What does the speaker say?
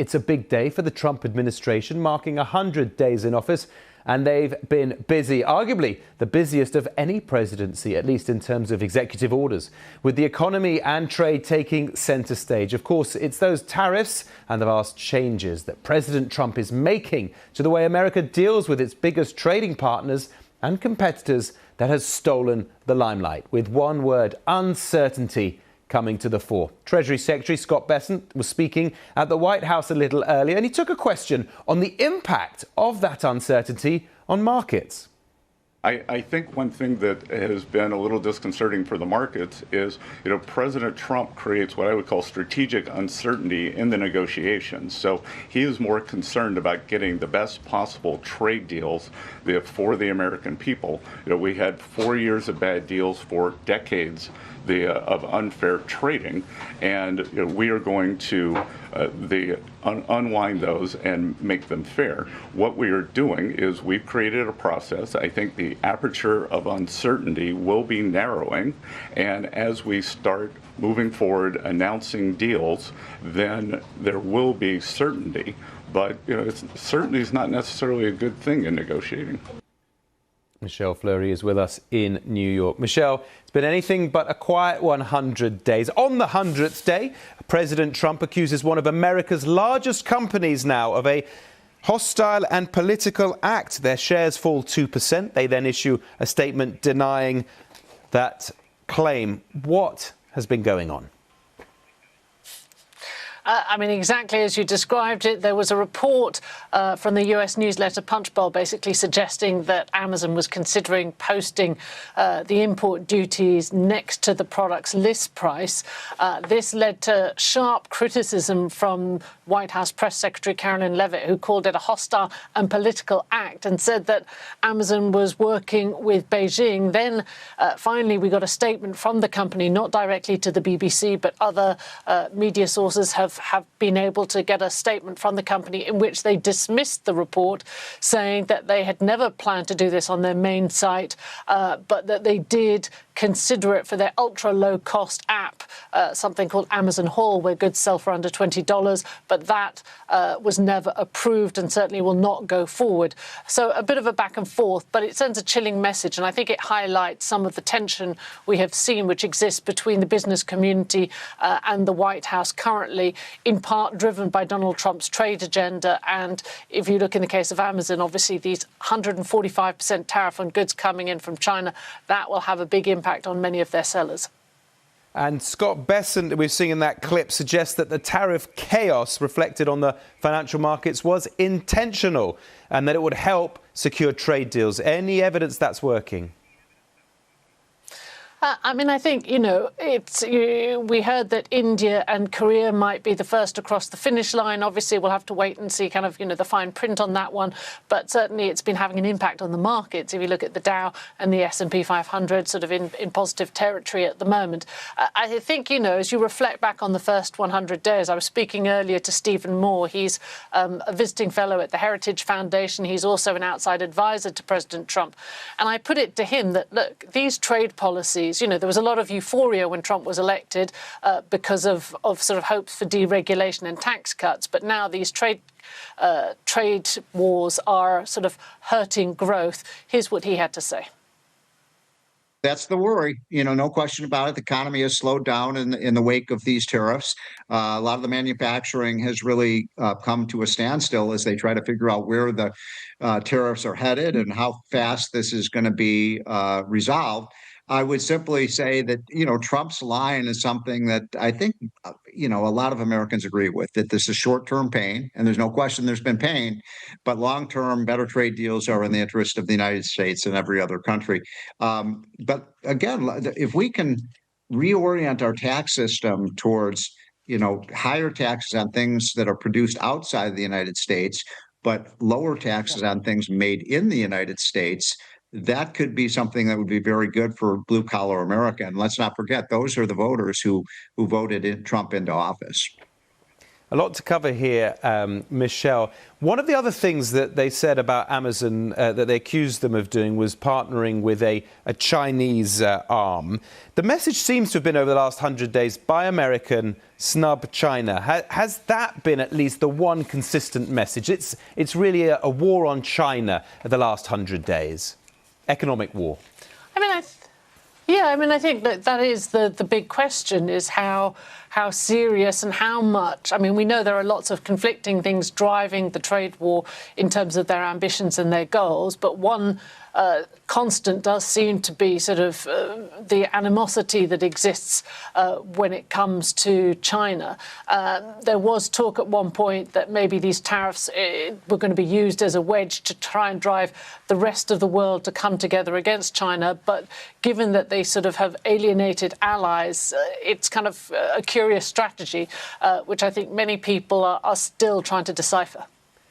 It's a big day for the Trump administration, marking 100 days in office, and they've been busy, arguably the busiest of any presidency, at least in terms of executive orders, with the economy and trade taking centre stage. Of course, it's those tariffs and the vast changes that President Trump is making to the way America deals with its biggest trading partners and competitors that has stolen the limelight, with one word: uncertainty coming to the fore. Treasury Secretary Scott Besson was speaking at the White House a little earlier, and he took a question on the impact of that uncertainty on markets. I think one thing that has been a little disconcerting for the markets is, President Trump creates what I would call strategic uncertainty in the negotiations. So he is more concerned about getting the best possible trade deals for the American people. We had 4 years of bad deals for decades of unfair trading, and we are going to unwind those and make them fair. What we are doing is we've created a process. I think the aperture of uncertainty will be narrowing, and as we start moving forward announcing deals, then there will be certainty. But certainty is not necessarily a good thing in negotiating. Michelle Flurry is with us in New York. Michelle, it's been anything but a quiet 100 days. On the 100th day, President Trump accuses one of America's largest companies now of a hostile and political act. Their shares fall 2%. They then issue a statement denying that claim. What has been going on? Exactly as you described it. There was a report from the US newsletter Punchbowl basically suggesting that Amazon was considering posting the import duties next to the product's list price. This led to sharp criticism from White House Press Secretary Carolyn Leavitt, who called it a hostile and political act and said that Amazon was working with Beijing. Then finally we got a statement from the company, not directly to the BBC, but other media sources have been able to get a statement from the company in which they dismissed the report, saying that they had never planned to do this on their main site, but that they did consider it for their ultra-low-cost app, something called Amazon Haul, where goods sell for under $20, but that was never approved and certainly will not go forward. So a bit of a back and forth, but it sends a chilling message, and I think it highlights some of the tension we have seen which exists between the business community and the White House currently, in part driven by Donald Trump's trade agenda. And if you look in the case of Amazon, obviously these 145% tariff on goods coming in from China, that will have a big impact on many of their sellers. And Scott Besson, we've seen in that clip, suggests that the tariff chaos reflected on the financial markets was intentional and that it would help secure trade deals. Any evidence that's working? I think, we heard that India and Korea might be the first across the finish line. Obviously, we'll have to wait and see the fine print on that one. But certainly it's been having an impact on the markets. If you look at the Dow and the S&P 500 sort of in positive territory at the moment. I think, as you reflect back on the first 100 days, I was speaking earlier to Stephen Moore. He's a visiting fellow at the Heritage Foundation. He's also an outside advisor to President Trump. And I put it to him that, look, these trade policies, there was a lot of euphoria when Trump was elected because of sort of hopes for deregulation and tax cuts. But now these trade wars are sort of hurting growth. Here's what he had to say. That's the worry. No question about it. The economy has slowed down in the wake of these tariffs. A lot of the manufacturing has really come to a standstill as they try to figure out where the tariffs are headed and how fast this is going to be resolved. I would simply say that, Trump's line is something that I think, a lot of Americans agree with, that this is short-term pain, and there's no question there's been pain, but long-term better trade deals are in the interest of the United States and every other country. But again, if we can reorient our tax system towards, higher taxes on things that are produced outside the United States, but lower taxes on things made in the United States, that could be something that would be very good for blue-collar America. And let's not forget, those are the voters who voted Trump into office. A lot to cover here, Michelle. One of the other things that they said about Amazon that they accused them of doing was partnering with a Chinese arm. The message seems to have been over the last 100 days, buy American, snub China. Has that been at least the one consistent message? It's really a war on China the last 100 days, economic war. I think that is the big question, is how serious and how much. I mean, we know there are lots of conflicting things driving the trade war in terms of their ambitions and their goals, but one constant does seem to be sort of the animosity that exists when it comes to China. There was talk at one point that maybe these tariffs were going to be used as a wedge to try and drive the rest of the world to come together against China. But given that they sort of have alienated allies, it's kind of a curious strategy, which I think many people are still trying to decipher.